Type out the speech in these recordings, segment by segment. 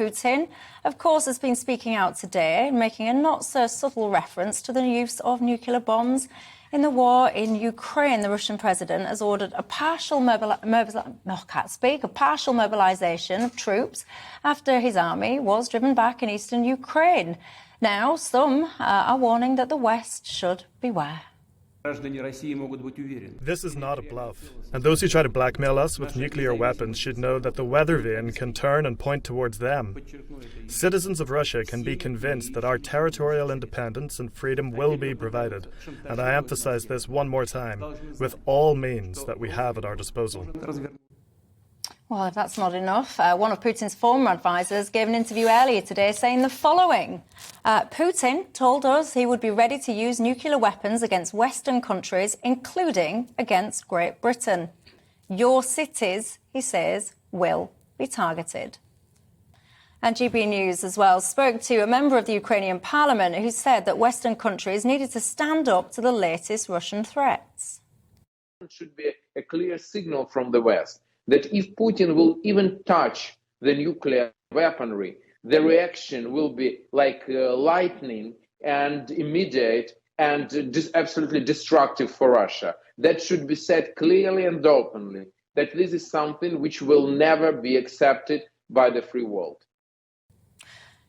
Putin, of course, has been speaking out today, making a not-so-subtle reference to the use of nuclear bombs in the war in Ukraine. The Russian president has ordered a partial mobilisation of troops after his army was driven back in eastern Ukraine. Now, some are warning that the West should beware. This is not a bluff, and those who try to blackmail us with nuclear weapons should know that the weather vane can turn and point towards them. Citizens of Russia can be convinced that our territorial independence and freedom will be provided, and I emphasize this one more time, with all means that we have at our disposal. Well, if that's not enough, one of Putin's former advisers gave an interview earlier today saying the following. Putin told us he would be ready to use nuclear weapons against Western countries, including against Great Britain. Your cities, he says, will be targeted. And GBNews as well spoke to a member of the Ukrainian parliament who said that Western countries needed to stand up to the latest Russian threats. It should be a clear signal from the West that if Putin will even touch the nuclear weaponry, the reaction will be like lightning and immediate and absolutely destructive for Russia. That should be said clearly and openly, that this is something which will never be accepted by the free world.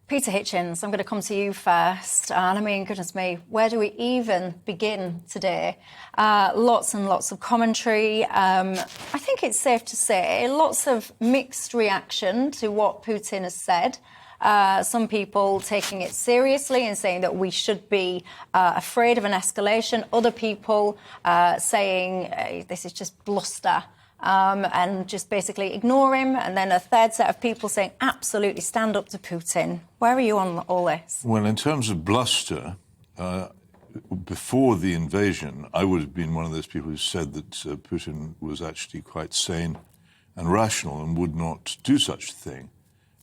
Peter Hitchens, I'm going to come to you first. And I mean, goodness me, where do we even begin today? Lots and lots of commentary. I think it's safe to say lots of mixed reaction to what Putin has said. Some people taking it seriously and saying that we should be afraid of an escalation. Other people saying this is just bluster. And just basically ignore him. And then a third set of people saying, absolutely, stand up to Putin. Where are you on all this? Well, in terms of bluster, before the invasion, I would have been one of those people who said that Putin was actually quite sane and rational and would not do such a thing.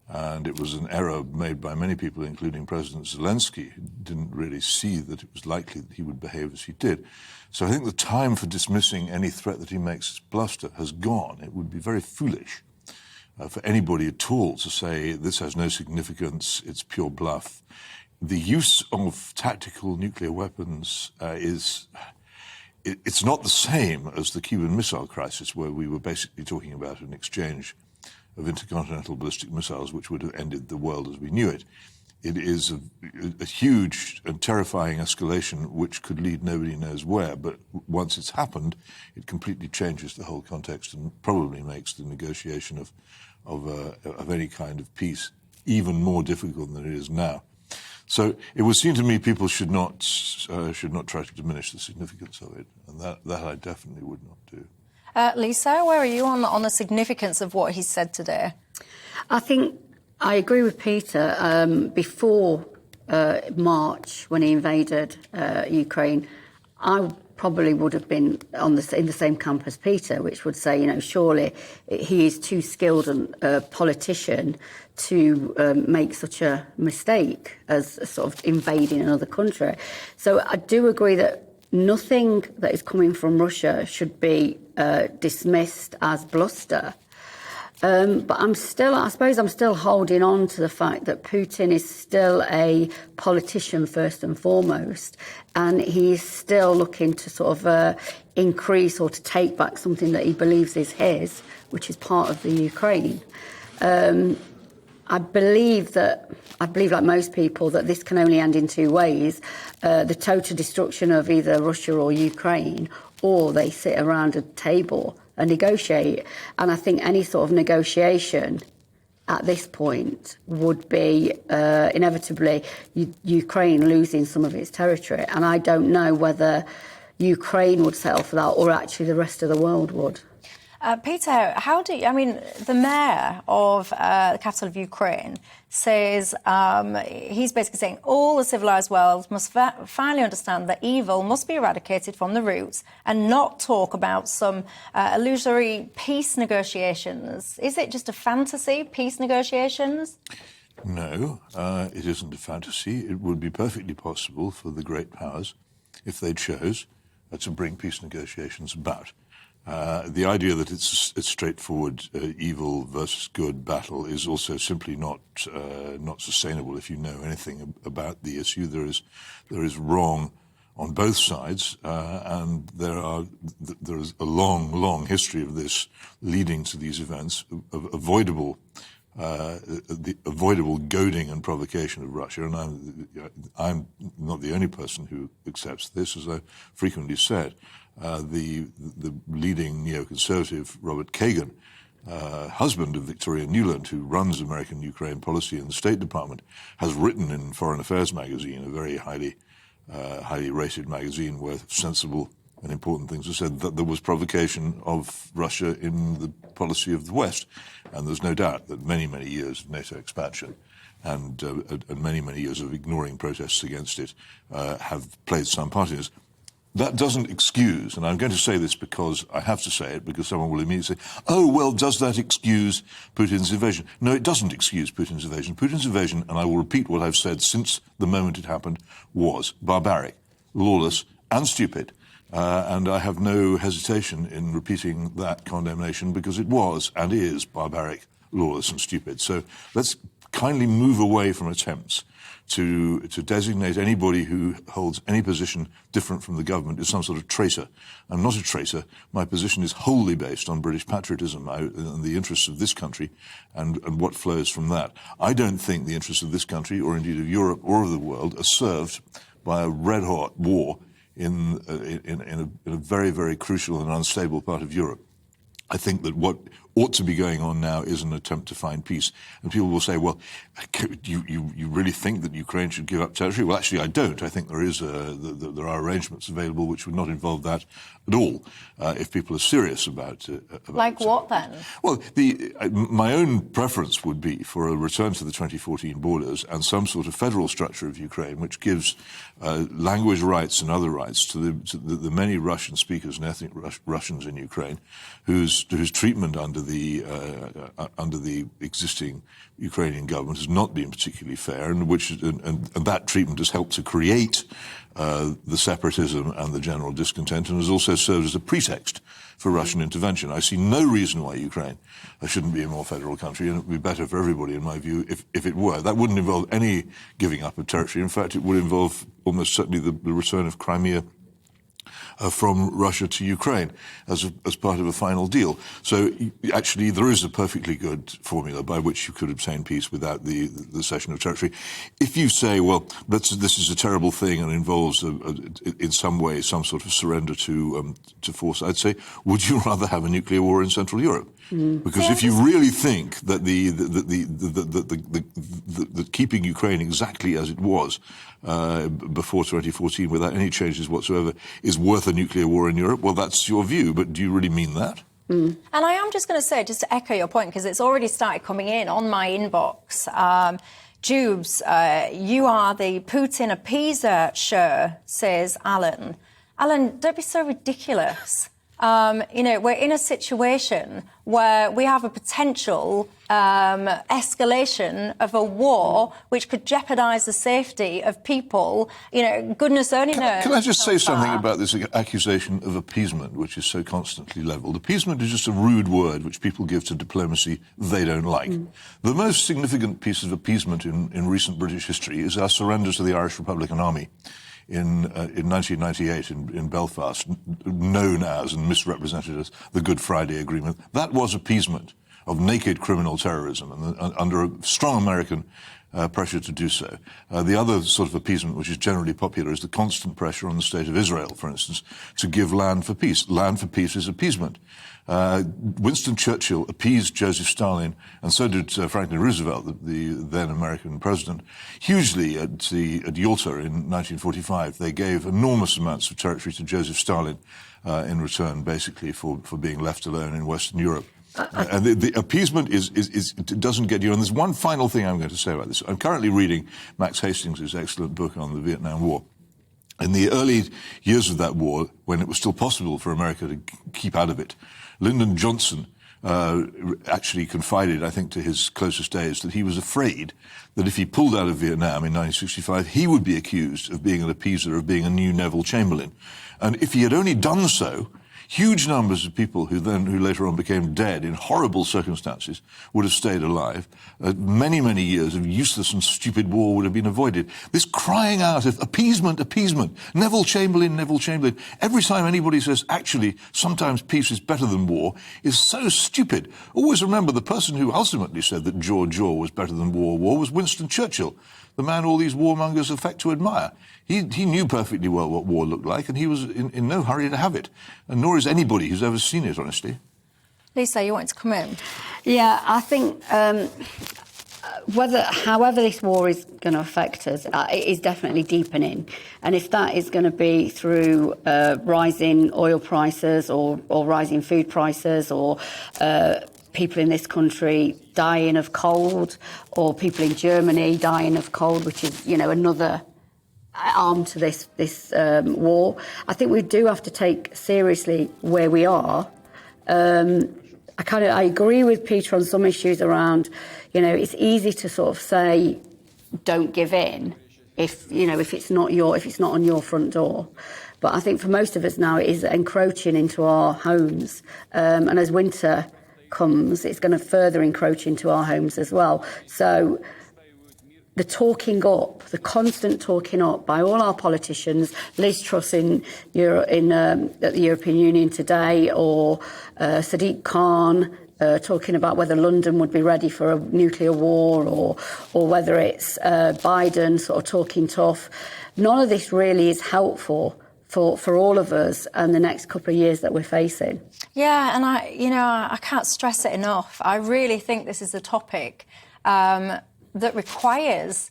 And it was an error made by many people, including President Zelensky, who didn't really see that it was likely that he would behave as he did. So I think the time for dismissing any threat that he makes as bluster has gone. It would be very foolish for anybody at all to say this has no significance, it's pure bluff. The use of tactical nuclear weapons it's not the same as the Cuban Missile Crisis, where we were basically talking about an exchange of intercontinental ballistic missiles which would have ended the world as we knew it. It is a huge and terrifying escalation which could lead nobody knows where, but once it's happened, it completely changes the whole context and probably makes the negotiation of any kind of peace even more difficult than it is now. So it would seem to me people should not try to diminish the significance of it, and that I definitely would not do. Lisa, where are you on the significance of what he said today? I think I agree with Peter. Before March, when he invaded Ukraine, I probably would have been in the same camp as Peter, which would say, surely he is too skilled a politician to make such a mistake as sort of invading another country. So I do agree that nothing that is coming from Russia should be dismissed as bluster. But I suppose I'm still holding on to the fact that Putin is still a politician first and foremost, and he's still looking to sort of increase or to take back something that he believes is his, which is part of the Ukraine. I believe like most people that this can only end in two ways: the total destruction of either Russia or Ukraine, or they sit around a table and negotiate. And I think any sort of negotiation at this point would be inevitably Ukraine losing some of its territory. And I don't know whether Ukraine would settle for that or actually the rest of the world would. Peter, the mayor of the capital of Ukraine says he's basically saying all the civilized world must finally understand that evil must be eradicated from the roots and not talk about some illusory peace negotiations. Is it just a fantasy, peace negotiations? No, it isn't a fantasy. It would be perfectly possible for the great powers, if they chose, to bring peace negotiations about. The idea that it's a straightforward evil versus good battle is also simply not sustainable. If you know anything about the issue, there is wrong on both sides, and there is a long history of this leading to these events, of avoidable goading and provocation of Russia. And I'm not the only person who accepts this, as I frequently said. The leading neoconservative Robert Kagan, husband of Victoria Nuland, who runs American Ukraine policy in the State Department, has written in Foreign Affairs magazine, a very highly rated magazine where sensible and important things are said, that there was provocation of Russia in the policy of the West. And there's no doubt that many years of NATO expansion and many years of ignoring protests against it have played some part in this. That doesn't excuse, and I'm going to say this because I have to say it, because someone will immediately say, oh, well, does that excuse Putin's invasion? No, it doesn't excuse Putin's invasion. Putin's invasion, and I will repeat what I've said since the moment it happened, was barbaric, lawless, and stupid. And I have no hesitation in repeating that condemnation, because it was and is barbaric, lawless, and stupid. So let's kindly move away from attempts to designate anybody who holds any position different from the government as some sort of traitor. I'm not a traitor. My position is wholly based on British patriotism and the interests of this country and what flows from that. I don't think the interests of this country, or indeed of Europe or of the world, are served by a red-hot war in a very crucial and unstable part of Europe. I think that what ought to be going on now is an attempt to find peace. And people will say, well, you really think that Ukraine should give up territory? Well, actually, I don't. I think there are arrangements available which would not involve that at all, if people are serious about like what then? Well, my own preference would be for a return to the 2014 borders and some sort of federal structure of Ukraine which gives language rights and other rights to the many Russian speakers and ethnic Russians in Ukraine whose treatment under the existing Ukrainian government has not been particularly fair, and that treatment has helped to create the separatism and the general discontent, and has also served as a pretext for Russian intervention. I see no reason why Ukraine shouldn't be a more federal country, and it would be better for everybody, in my view, if it were. That wouldn't involve any giving up of territory. In fact, it would involve almost certainly the return of Crimea from Russia to Ukraine as part of a final deal. So actually there is a perfectly good formula by which you could obtain peace without the cession of territory. If you say, well, this is a terrible thing and involves in some way some sort of surrender to force, I'd say, would you rather have a nuclear war in Central Europe? Because if you really think that that keeping Ukraine exactly as it was before 2014 without any changes whatsoever is worth a nuclear war in Europe, well, that's your view, but do you really mean that? And I am just going to say, just to echo your point, because it's already started coming in on my inbox, Dewbs, you are the Putin appeaser, sure, says Alan. Alan, don't be so ridiculous. We're in a situation where we have a potential escalation of a war which could jeopardise the safety of people. Goodness only knows. Can I just say something about this accusation of appeasement, which is so constantly levelled? Appeasement is just a rude word which people give to diplomacy they don't like. The most significant piece of appeasement in recent British history is our surrender to the Irish Republican Army in 1998 in Belfast, known as and misrepresented as the Good Friday Agreement. That was appeasement of naked criminal terrorism, and under a strong American pressure to do so. The other sort of appeasement, which is generally popular, is the constant pressure on the state of Israel, for instance, to give land for peace. Land for peace is appeasement. Winston Churchill appeased Joseph Stalin, and so did Franklin Roosevelt, the then American president, hugely at Yalta in 1945. They gave enormous amounts of territory to Joseph Stalin in return, basically, for being left alone in Western Europe. And the appeasement it doesn't get you. And there's one final thing I'm going to say about this. I'm currently reading Max Hastings' excellent book on the Vietnam War. In the early years of that war, when it was still possible for America to keep out of it, Lyndon Johnson actually confided, I think, to his closest aides that he was afraid that if he pulled out of Vietnam in 1965, he would be accused of being an appeaser, of being a new Neville Chamberlain. And if he had only done so, Huge numbers of people who later on became dead in horrible circumstances would have stayed alive. Many, many years of useless and stupid war would have been avoided. This crying out of appeasement, appeasement, Neville Chamberlain, Neville Chamberlain, every time anybody says, actually, sometimes peace is better than war, is so stupid. Always remember, the person who ultimately said that jaw was better than war was Winston Churchill, the man all these warmongers affect to admire. He knew perfectly well what war looked like, and he was in no hurry to have it. And nor is anybody who's ever seen it, honestly. Lisa, you wanted to come in? Yeah, I think however this war is going to affect us, it is definitely deepening. And if that is going to be through rising oil prices or rising food prices or people in this country dying of cold, or people in Germany dying of cold, which is, another arm to this war. I think we do have to take seriously where we are. I agree with Peter on some issues around, it's easy to sort of say, don't give in if it's not on your front door. But I think for most of us now, it is encroaching into our homes. And as winter comes, it's going to further encroach into our homes as well. So the talking up, the constant talking up by all our politicians, Liz Truss at the European Union today, or Sadiq Khan talking about whether London would be ready for a nuclear war, or whether it's Biden sort of talking tough. None of this really is helpful for all of us and the next couple of years that we're facing. Yeah, and I can't stress it enough. I really think this is a topic that requires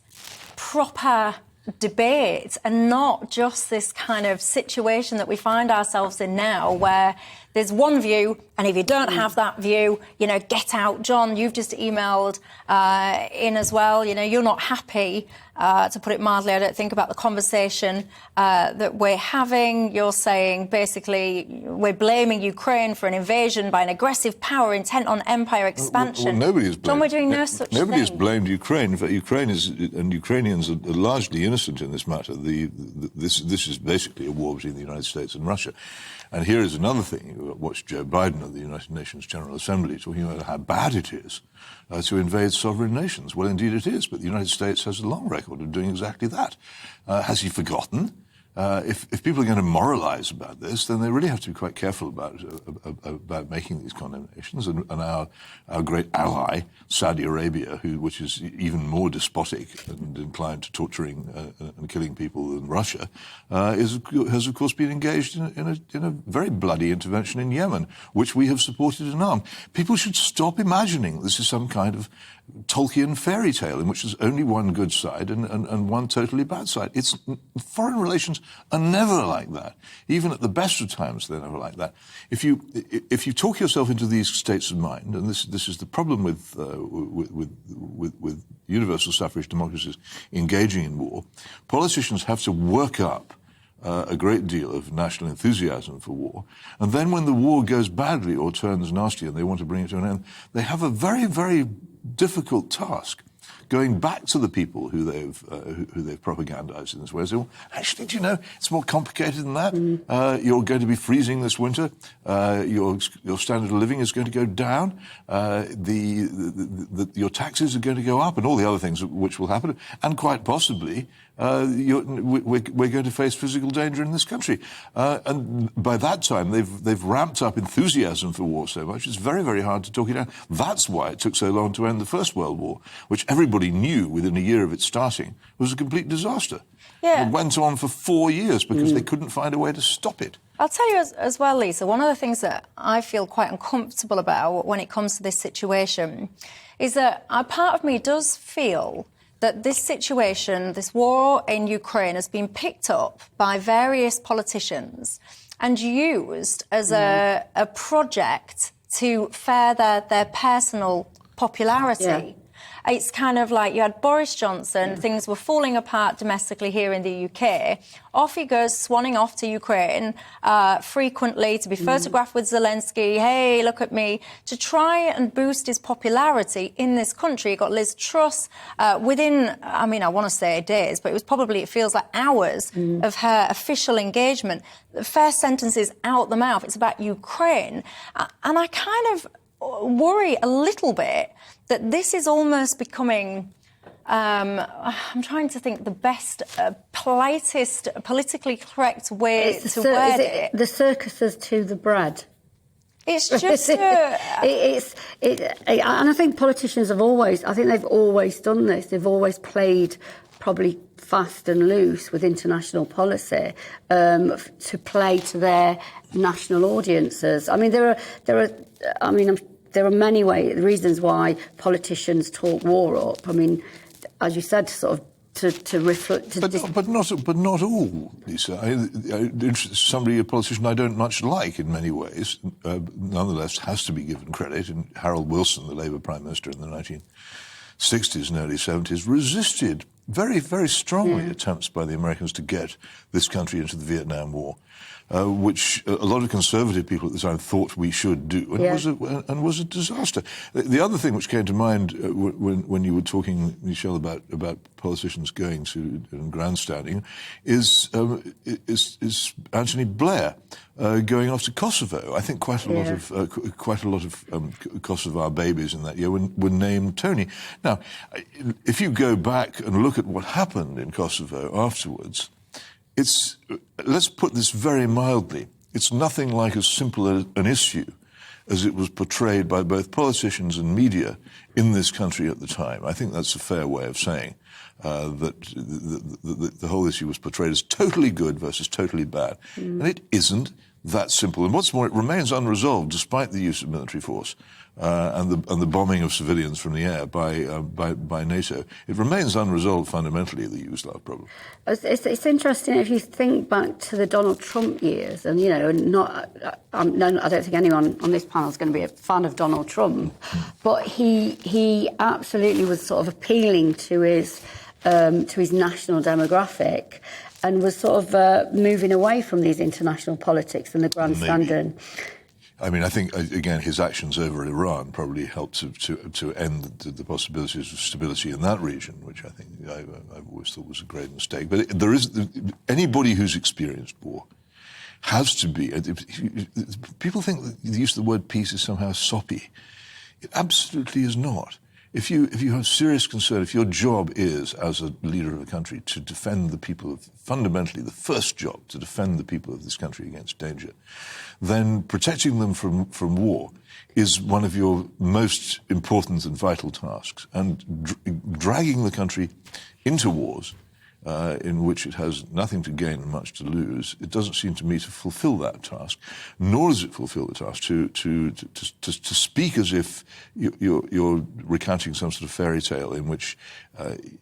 proper debate, and not just this kind of situation that we find ourselves in now, where there's one view, and if you don't have that view, get out. John, you've just emailed in as well. You're not happy, to put it mildly, I don't think, about the conversation that we're having. You're saying, basically, we're blaming Ukraine for an invasion by an aggressive power intent on empire expansion. Well, nobody has blamed. John, we're doing no such thing. Nobody has blamed Ukraine. In fact, Ukrainians are largely innocent in this matter. This is basically a war between the United States and Russia. And here is another thing. You watch Joe Biden at the United Nations General Assembly talking about how bad it is to invade sovereign nations. Well, indeed it is, but the United States has a long record of doing exactly that. Has he forgotten? If people are going to moralize about this, then they really have to be quite careful about making these condemnations. And our great ally, Saudi Arabia, which is even more despotic and inclined to torturing and killing people than Russia, has of course been engaged in a very bloody intervention in Yemen, which we have supported and armed. People should stop imagining this is some kind of Tolkien fairy tale in which there's only one good side and one totally bad side. Foreign relations are never like that. Even at the best of times, they're never like that. If you talk yourself into these states of mind, and this is the problem with universal suffrage democracies engaging in war, politicians have to work up a great deal of national enthusiasm for war. And then when the war goes badly or turns nasty and they want to bring it to an end, they have a very, very difficult task going back to the people who they've propagandized in this way. So, actually, do you know, it's more complicated than that. You're going to be freezing this winter. Your standard of living is going to go down. Your taxes are going to go up, and all the other things which will happen. And quite possibly, we're going to face physical danger in this country. And by that time, they've ramped up enthusiasm for war so much, it's very, very hard to talk it down. That's why it took so long to end the First World War, which everybody knew within a year of its starting was a complete disaster. Yeah. It went on for 4 years because they couldn't find a way to stop it. I'll tell you as well, Lisa, one of the things that I feel quite uncomfortable about when it comes to this situation is that a part of me does feel that this situation, this war in Ukraine, has been picked up by various politicians and used as a project to further their personal popularity. it's kind of like you had Boris Johnson, things were falling apart domestically here in the UK. Off he goes, swanning off to Ukraine, frequently to be photographed with Zelensky. Hey, look at me. To try and boost his popularity in this country, he got Liz Truss within, I mean, I want to say days, but it feels like hours of her official engagement. The first sentence is out the mouth. It's about Ukraine. And I kind of worry a little bit that this is almost becoming... I'm trying to think the best, politest, politically correct way to word it. The circuses to the bread. It's just... and I think politicians have always done this. They've always played probably fast and loose with international policy to play to their national audiences. I mean, there are many reasons why politicians talk war up. I mean, as you said, sort of to reflect. But not all, Lisa. A politician I don't much like in many ways, nonetheless has to be given credit. And Harold Wilson, the Labour Prime Minister in the 1960s and early 70s, resisted very, very strongly attempts by the Americans to get this country into the Vietnam War, which a lot of conservative people at the time thought we should do, and was a disaster. The other thing which came to mind when you were talking, Michelle, about politicians going to and grandstanding is Anthony Blair going off to Kosovo. I think quite a lot of Kosovar babies in that year were named Tony. Now, if you go back and look at what happened in Kosovo afterwards, let's put this very mildly, it's nothing like as simple an issue as it was portrayed by both politicians and media in this country at the time. I think that's a fair way of saying that the whole issue was portrayed as totally good versus totally bad. And it isn't that simple. And what's more, it remains unresolved despite the use of military force and the bombing of civilians from the air by NATO. It remains unresolved fundamentally, the Yugoslav problem. It's interesting if you think back to the Donald Trump years, and I don't think anyone on this panel is going to be a fan of Donald Trump, but he absolutely was sort of appealing to his national demographic, and was sort of moving away from these international politics and the grandstanding. I mean, I think, again, his actions over Iran probably helped to end the possibilities of stability in that region, which I think I've always thought was a great mistake. But there is anybody who's experienced war has to be. People think that the use of the word peace is somehow soppy. It absolutely is not. If you have serious concern, if your job is, as a leader of a country, to defend the people fundamentally the first job, to defend the people of this country against danger, then protecting them from war is one of your most important and vital tasks. And dragging the country into wars in which it has nothing to gain and much to lose, it doesn't seem to me to fulfill that task, nor does it fulfill the task to speak as if you're recounting some sort of fairy tale in which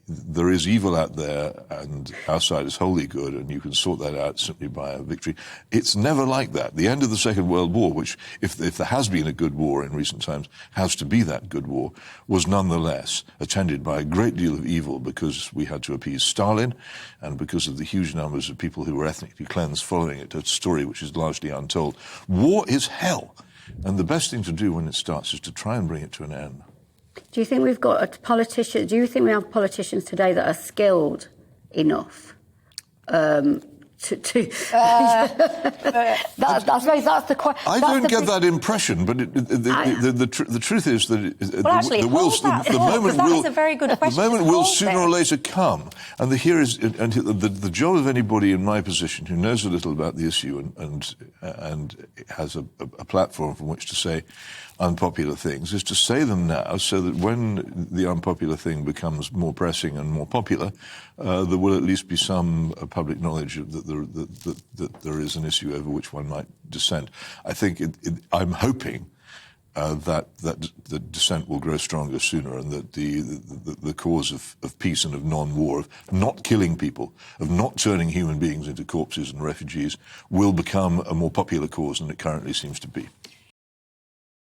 there is evil out there and our side is wholly good and you can sort that out simply by a victory. It's never like that. The end of the Second World War, which, if there has been a good war in recent times, has to be that good war, was nonetheless attended by a great deal of evil because we had to appease Stalin and because of the huge numbers of people who were ethnically cleansed following it, a story which is largely untold. War is hell, and the best thing to do when it starts is to try and bring it to an end. Do you think we've got a politician? Do you think we have politicians today that are skilled enough I suppose that's the question. I don't get that impression, but the truth is that the moment will sooner or later come, and the job of anybody in my position who knows a little about the issue and has a platform from which to say unpopular things is to say them now, so that when the unpopular thing becomes more pressing and more popular, there will at least be some public knowledge that there is an issue over which one might dissent. I think I'm hoping that the dissent will grow stronger sooner, and that the cause of peace and of non-war, of not killing people, of not turning human beings into corpses and refugees, will become a more popular cause than it currently seems to be.